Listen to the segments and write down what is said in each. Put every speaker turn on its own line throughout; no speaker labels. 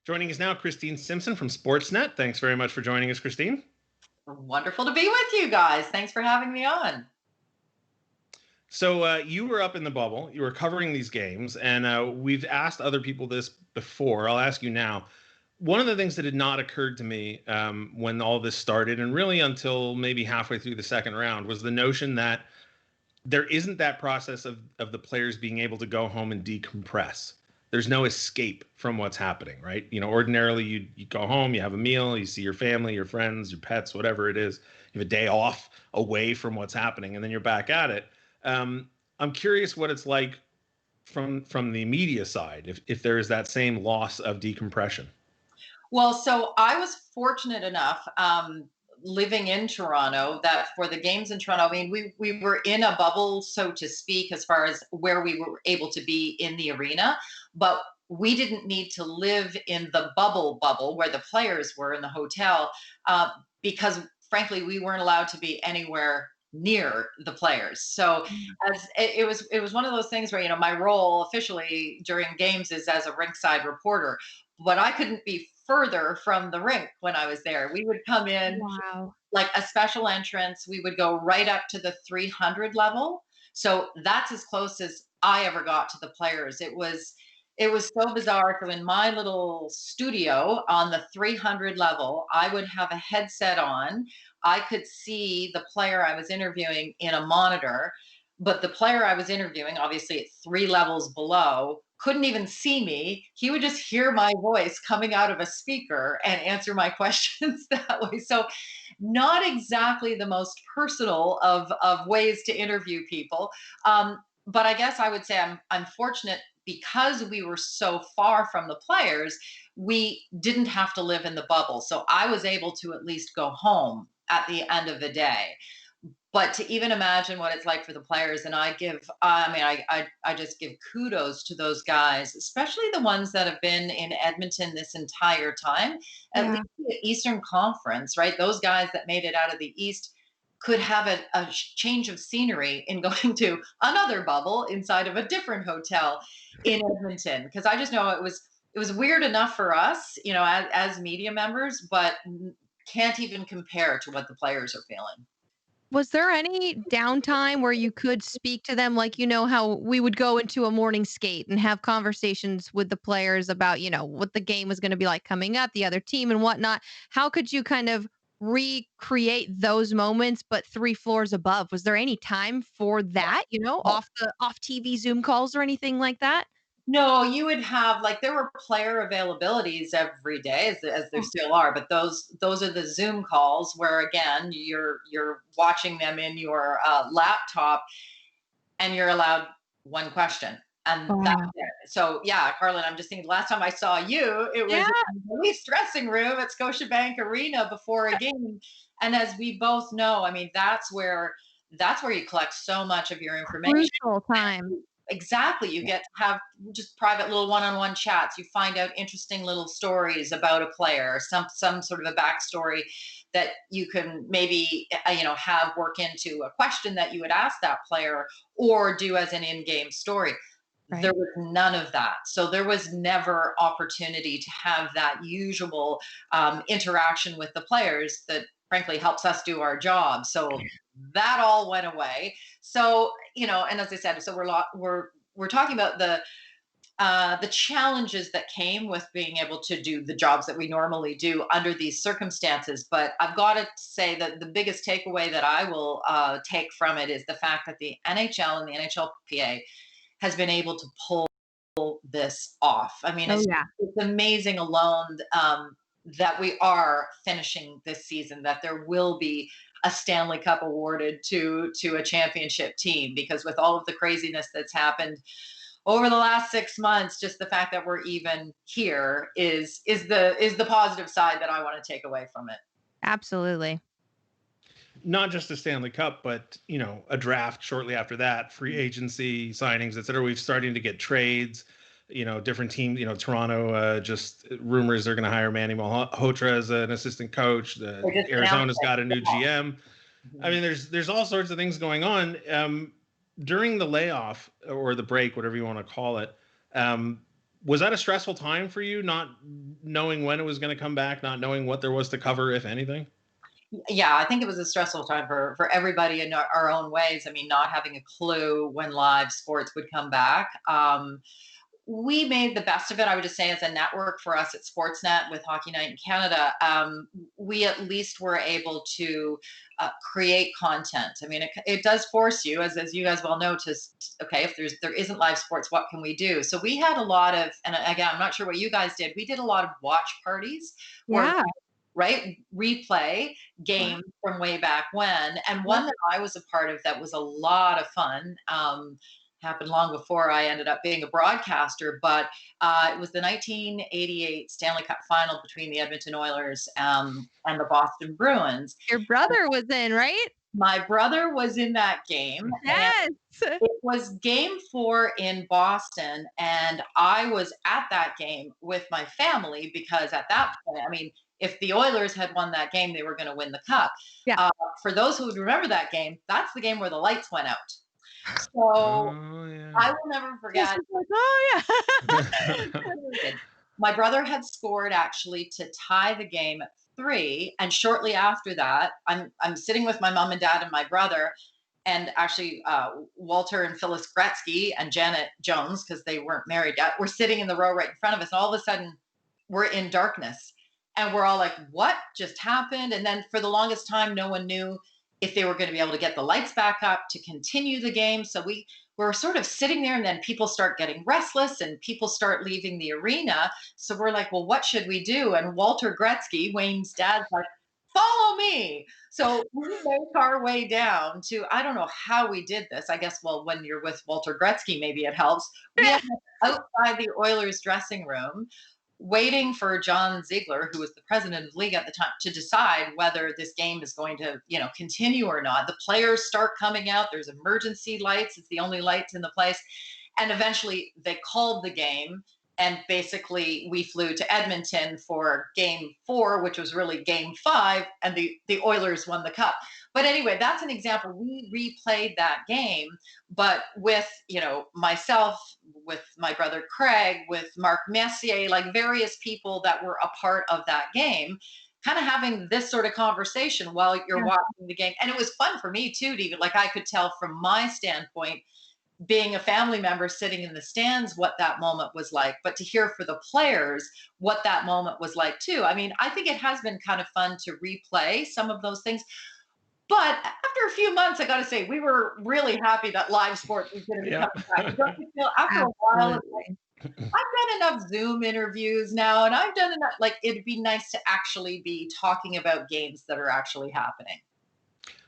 Joining us now, Christine Simpson from Sportsnet. Thanks very much for joining us, Christine.
Wonderful to be with you guys. Thanks for having me on.
So you were up in the bubble. You were covering these games, and we've asked other people this before. I'll ask you now. One of the things that had not occurred to me when all this started, and really until maybe halfway through the second round, was the notion that there isn't that process of the players being able to go home and decompress. There's no escape from what's happening, right? Ordinarily you go home, you have a meal, you see your family, your friends, your pets, whatever it is. You have a day off away from what's happening, and then you're back at it. I'm curious what it's like from the media side, if there is that same loss of decompression.
Well, so I was fortunate enough living in Toronto that for the games in Toronto, I mean, we were in a bubble, so to speak, as far as where we were able to be in the arena, but we didn't need to live in the bubble where the players were in the hotel uh, because frankly we weren't allowed to be anywhere near the players. So as it was one of those things where my role officially during games is as a rinkside reporter, but I couldn't be further from the rink when I was there. We would come in
Wow.
like a special entrance. We would go right up to the 300 level. So that's as close as I ever got to the players. It was so bizarre. So in my little studio on the 300 level, I would have a headset on. I could see the player I was interviewing in a monitor, but the player I was interviewing, obviously at 3 levels below, couldn't even see me. He would just hear my voice coming out of a speaker and answer my questions that way. So not exactly the most personal of ways to interview people. But I guess I would say I'm fortunate because we were so far from the players, we didn't have to live in the bubble. So I was able to at least go home at the end of the day. But to even imagine what it's like for the players, and I just give kudos to those guys, especially the ones that have been in Edmonton this entire time, at
Yeah.
least the Eastern Conference, right? Those guys that made it out of the East could have a change of scenery in going to another bubble inside of a different hotel in Edmonton. Because I just know it was weird enough for us, as media members, but can't even compare to what the players are feeling.
Was there any downtime where you could speak to them like how we would go into a morning skate and have conversations with the players about, what the game was going to be like coming up, the other team and whatnot? How could you kind of recreate those moments but 3 floors above? Was there any time for that, off TV Zoom calls or anything like that?
No, you would have like there were player availabilities every day as there
Oh,
still are, but those are the Zoom calls where again you're watching them in your laptop and you're allowed one question and that's
wow.
it. So yeah, Carlin, I'm just thinking the last time I saw you, it was
Yeah,
in the Leafs dressing room at Scotiabank Arena before a game. And as we both know, I mean that's where you collect so much of your information.
crucial time.
Exactly. You get to have just private little one-on-one chats. You find out interesting little stories about a player, some sort of a backstory that you can maybe have work into a question that you would ask that player or do as an in-game story. There
Right.
was none of that. So there was never opportunity to have that usual interaction with the players that frankly helps us do our job. So that all went away. So and as I said, so we're talking about the challenges that came with being able to do the jobs that we normally do under these circumstances. But I've got to say that the biggest takeaway that I will take from it is the fact that the NHL and the NHLPA has been able to pull this off. I mean,
Oh
it's
yeah.
it's amazing alone that we are finishing this season, that there will be a Stanley Cup awarded to a championship team because with all of the craziness that's happened over the last 6 months, just the fact that we're even here is the positive side that I want to take away from it.
Absolutely.
Not just the Stanley Cup, but a draft shortly after that, free agency signings, et cetera. We've starting to get trades. Different teams. Toronto just rumors they're going to hire Manny Malhotra as an assistant coach.
They just announced
Arizona's got a new
it.
GM. I
Mhm.
mean, there's all sorts of things going on. During the layoff or the break, whatever you want to call it. Um, Was that a stressful time for you, not knowing when it was going to come back, not knowing what there was to cover, if anything?
Yeah, I think it was a stressful time for everybody in our own ways. I mean, not having a clue when live sports would come back. We made the best of it. I would just say, as a network for us at Sportsnet with Hockey Night in Canada, we at least were able to create content. I mean, it does force you, as you guys well know, to okay, if there isn't live sports, what can we do? So we had a lot of, and again, I'm not sure what you guys did. We did a lot of watch parties where,
Yeah.
right, replay games from way back when, and one that I was a part of that was a lot of fun. Happened long before I ended up being a broadcaster, but it was the 1988 Stanley Cup final between the Edmonton Oilers and the Boston Bruins.
Your brother was in, right?
My brother was in that game, and
Yes.
it was game 4 in Boston, and I was at that game with my family because at that point, I mean, if the Oilers had won that game, they were going to win the cup.
Yeah.
For those who would remember that game, that's the game where the lights went out. So
Oh, yeah.
I will never forget.
Oh, yeah.
My brother had scored actually to tie the game at 3, and shortly after that, I'm sitting with my mom and dad and my brother, and actually Walter and Phyllis Gretzky and Janet Jones, because they weren't married yet, were sitting in the row right in front of us. And all of a sudden, we're in darkness, and we're all like, "What just happened?" And then for the longest time, no one knew if they were going to be able to get the lights back up to continue the game. So we were sort of sitting there, and then people start getting restless and people start leaving the arena. So we're like, well, what should we do? And Walter Gretzky, Wayne's dad's like, follow me. So we make our way down to, I don't know how we did this. I guess, well, when you're with Walter Gretzky, maybe it helps. We had outside the Oilers dressing room, waiting for John Ziegler, who was the president of the league at the time, to decide whether this game is going to, continue or not. The players start coming out. There's emergency lights. It's the only lights in the place. And eventually they called the game. And basically we flew to Edmonton for game 4, which was really game 5. And the Oilers won the cup. But anyway, that's an example. We replayed that game, but with, myself, with my brother Craig, with Mark Messier, like various people that were a part of that game, kind of having this sort of conversation while you're watching the game. And it was fun for me too, to even, like, I could tell from my standpoint, being a family member sitting in the stands, what that moment was like, but to hear for the players what that moment was like too. I mean, I think it has been kind of fun to replay some of those things. But after a few months, I got to say, we were really happy that live sports was going to be coming back. Don't you feel, after a while, I've done enough Zoom interviews now, and I've done enough, like, it'd be nice to actually be talking about games that are actually happening.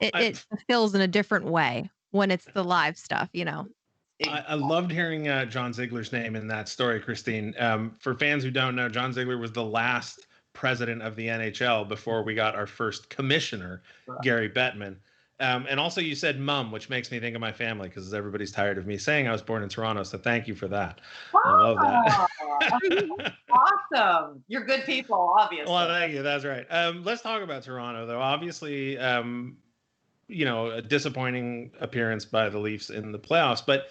It feels in a different way when it's the live stuff,
I loved hearing John Ziegler's name in that story, Christine. For fans who don't know, John Ziegler was the last president of the NHL before we got our first commissioner, Gary Bettman. And also you said mum, which makes me think of my family, because everybody's tired of me saying I was born in Toronto. So thank you for that. I love that.
Awesome. You're good people, obviously.
Well, thank you. That's right. Let's talk about Toronto, though. Obviously, a disappointing appearance by the Leafs in the playoffs. But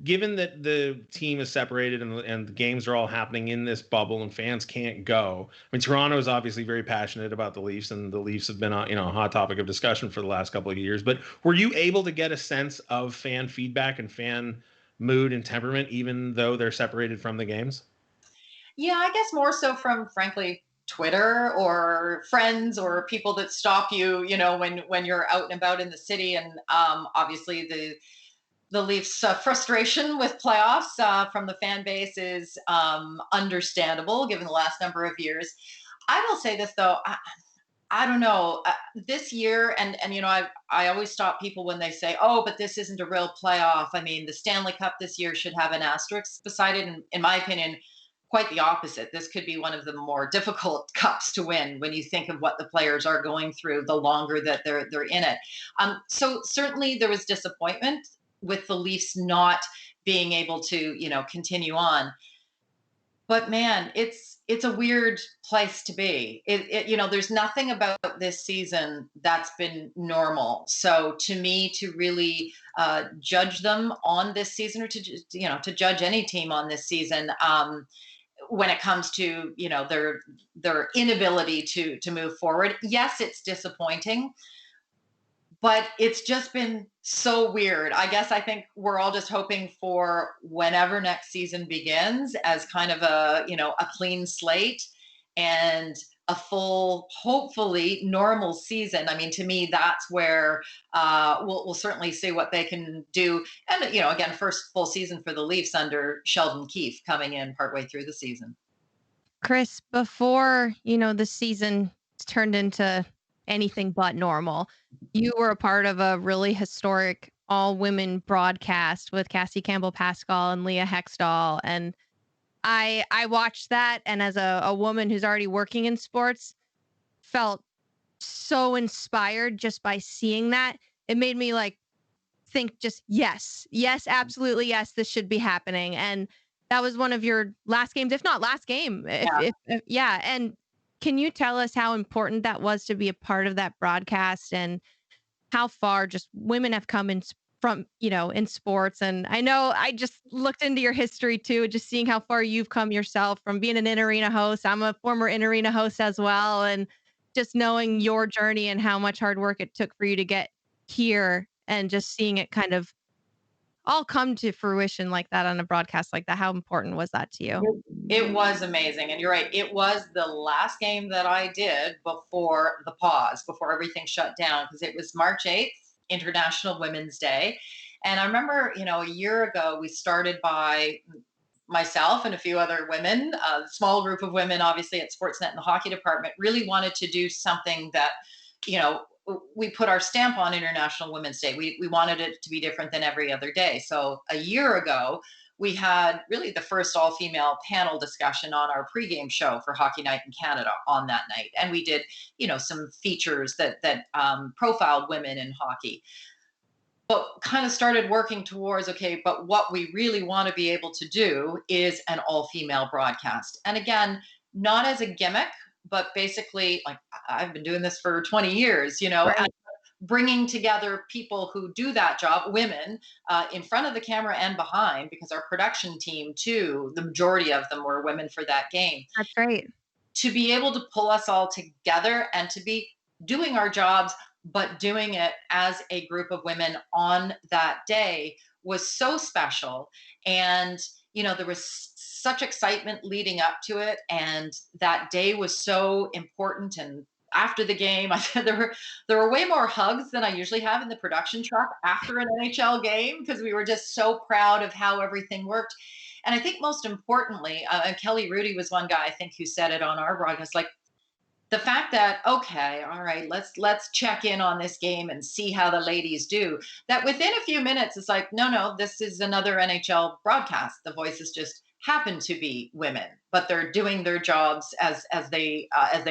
given that the team is separated and the games are all happening in this bubble and fans can't go, I mean, Toronto is obviously very passionate about the Leafs, and the Leafs have been a hot topic of discussion for the last couple of years. But were you able to get a sense of fan feedback and fan mood and temperament, even though they're separated from the games?
Yeah, I guess more so from, frankly, Twitter or friends or people that stop you, when you're out and about in the city. And obviously the Leafs' frustration with playoffs from the fan base is understandable given the last number of years. I will say this though, I don't know, this year, and I always stop people when they say, "Oh, but this isn't a real playoff." I mean, the Stanley Cup this year should have an asterisk beside it, and in my opinion, quite the opposite. This could be one of the more difficult cups to win when you think of what the players are going through the longer that they're in it. So certainly there was disappointment with the Leafs not being able to, continue on. But man, it's it's a weird place to be. There's nothing about this season that's been normal. So to me, to really judge them on this season, or to judge any team on this season, when it comes to their inability to move forward, yes, it's disappointing. But it's just been so weird. I think we're all just hoping for whenever next season begins as kind of a clean slate and a full, hopefully normal season. I mean, to me, that's where we'll certainly see what they can do. And, again, first full season for the Leafs under Sheldon Keefe coming in partway through the season.
Chris, before, the season turned into anything but normal, you were a part of a really historic all women broadcast with Cassie Campbell Pascal and Leah Hextall. And I watched that, and as a woman who's already working in sports, felt so inspired just by seeing that. It made me like think just yes, absolutely yes, this should be happening. And that was one of your last games, if not last game. If yeah. And can you tell us how important that was to be a part of that broadcast, and how far just women have come from, in sports? And I know I just looked into your history too, just seeing how far you've come yourself from being an in-arena host. I'm a former in-arena host as well. And just knowing your journey and how much hard work it took for you to get here, and just seeing it kind of all come to fruition like that on a broadcast like that. How important was that to you?
It was amazing. And you're right. It was the last game that I did before the pause, before everything shut down, because it was March 8th, International Women's Day. And I remember, a year ago, we started by myself and a few other women, a small group of women, obviously at Sportsnet in the hockey department, really wanted to do something that, we put our stamp on International Women's Day. We wanted it to be different than every other day. So a year ago, we had really the first all-female panel discussion on our pregame show for Hockey Night in Canada on that night. And we did, some features that profiled women in hockey. But kind of started working towards, okay, but what we really want to be able to do is an all-female broadcast. And again, not as a gimmick, but basically, like, I've been doing this for 20 years,
Right.
and bringing together people who do that job, women, in front of the camera and behind, because our production team too, the majority of them were women for that game,
That's great.
to be able to pull us all together and to be doing our jobs, but doing it as a group of women on that day was so special. And, there was such excitement leading up to it. And that day was so important. And after the game, I said there were way more hugs than I usually have in the production truck after an NHL game, because we were just so proud of how everything worked. And I think most importantly, and Kelly Rudy was one guy I think who said it on our broadcast, like, the fact that, okay, all right, let's check in on this game and see how the ladies do. That within a few minutes, it's like, no, this is another NHL broadcast. The voices just happen to be women, but they're doing their jobs as they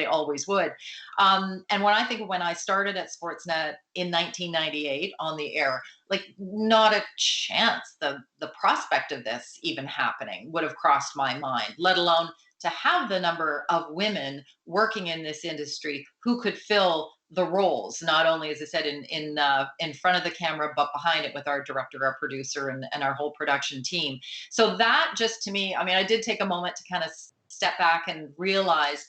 always would. And when I started at Sportsnet in 1998 on the air, like, not a chance the prospect of this even happening would have crossed my mind, let alone to have the number of women working in this industry who could fill the roles, not only, as I said, in front of the camera, but behind it with our director, our producer, and our whole production team. So that just, to me, I mean, I did take a moment to kind of step back and realize,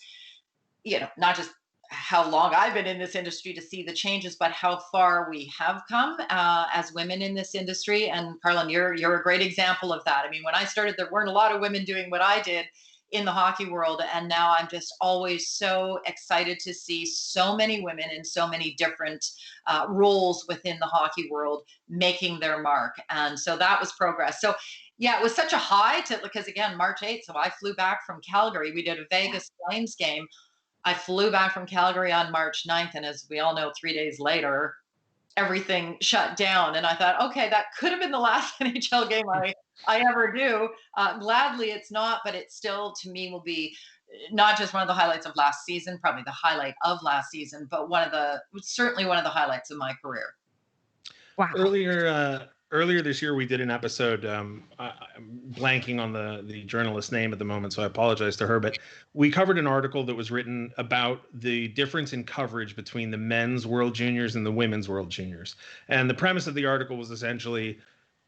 not just how long I've been in this industry to see the changes, but how far we have come as women in this industry. And Carlin, you're a great example of that. I mean, when I started, there weren't a lot of women doing what I did in the hockey world. And now I'm just always so excited to see so many women in so many different roles within the hockey world making their mark. And so that was progress. So yeah, it was such a high because again, March 8th. So I flew back from Calgary. We did a Vegas Flames game. I flew back from Calgary on March 9th. And as we all know, 3 days later, everything shut down. And I thought, okay, that could have been the last NHL game I ever do. Gladly it's not, but it still, to me, will be not just one of the highlights of last season, probably the highlight of last season, but certainly one of the highlights of my career.
Wow.
Earlier Earlier this year, we did an episode. I'm blanking on the journalist's name at the moment, so I apologize to her. But we covered an article that was written about the difference in coverage between the men's World Juniors and the women's World Juniors. And the premise of the article was essentially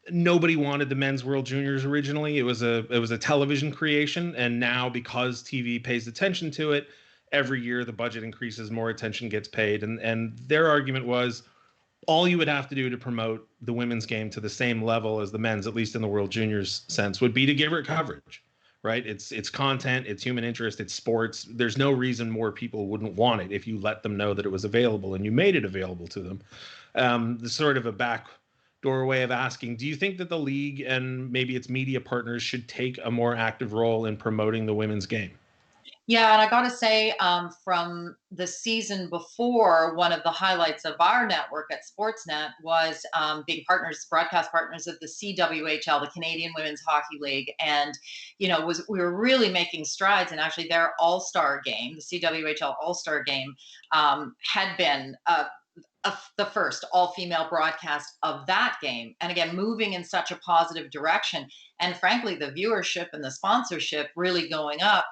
nobody wanted the men's World Juniors originally. It was a television creation, and now because TV pays attention to it, every year the budget increases, more attention gets paid, and their argument was all you would have to do to promote the women's game to the same level as the men's, at least in the World Juniors sense, would be to give it coverage, right? It's content, it's human interest, it's sports. There's no reason more people wouldn't want it if you let them know that it was available and you made it available to them. The sort of a backdoor way of asking, do you think that the league and maybe its media partners should take a more active role in promoting the women's game?
Yeah, and I got to say, from the season before, one of the highlights of our network at Sportsnet was being partners, broadcast partners of the CWHL, the Canadian Women's Hockey League, and we were really making strides. And actually, their All-Star game, the CWHL All-Star game, had been the first all-female broadcast of that game, and again, moving in such a positive direction. And frankly, the viewership and the sponsorship really going up.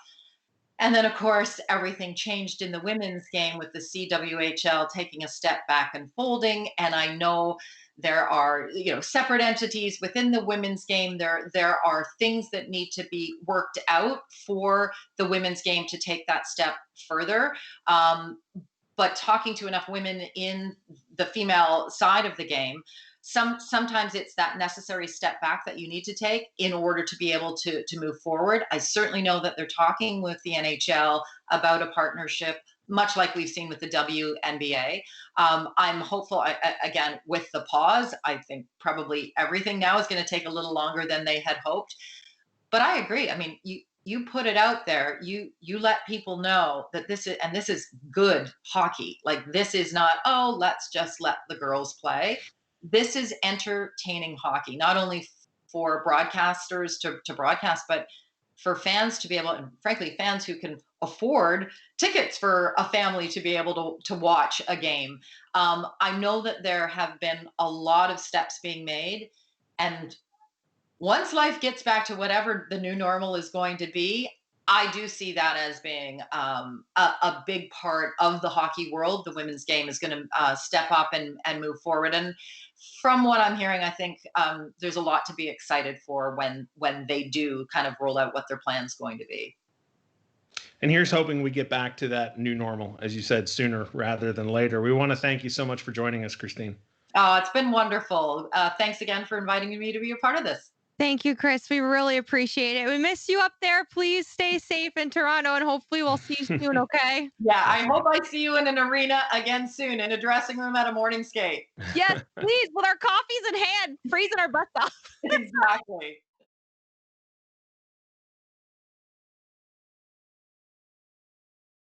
And then, of course, everything changed in the women's game with the CWHL taking a step back and folding. And I know there are, separate entities within the women's game. There are things that need to be worked out for the women's game to take that step further. But talking to enough women in the female side of the game, sometimes it's that necessary step back that you need to take in order to be able to move forward. I certainly know that they're talking with the NHL about a partnership, much like we've seen with the WNBA. I'm hopeful, again, with the pause. I think probably everything now is going to take a little longer than they had hoped. But I agree. I mean, you put it out there, you let people know that this is good hockey. Like, this is not, oh, let's just let the girls play. This is entertaining hockey, not only for broadcasters to broadcast, but for fans to be able, and frankly, fans who can afford tickets for a family to be able to watch a game. I know that there have been a lot of steps being made, and once life gets back to whatever the new normal is going to be, I do see that as being a big part of the hockey world. The women's game is going to step up and move forward. And from what I'm hearing, I think there's a lot to be excited for when they do kind of roll out what their plan's going to be.
And here's hoping we get back to that new normal, as you said, sooner rather than later. We want to thank you so much for joining us, Christine.
Oh, it's been wonderful. Thanks again for inviting me to be a part of this.
Thank you, Chris. We really appreciate it. We miss you up there. Please stay safe in Toronto, and hopefully we'll see you soon, okay?
Yeah, I hope I see you in an arena again soon, in a dressing room at a morning skate.
Yes, please, with our coffees in hand, freezing our butts off.
Exactly.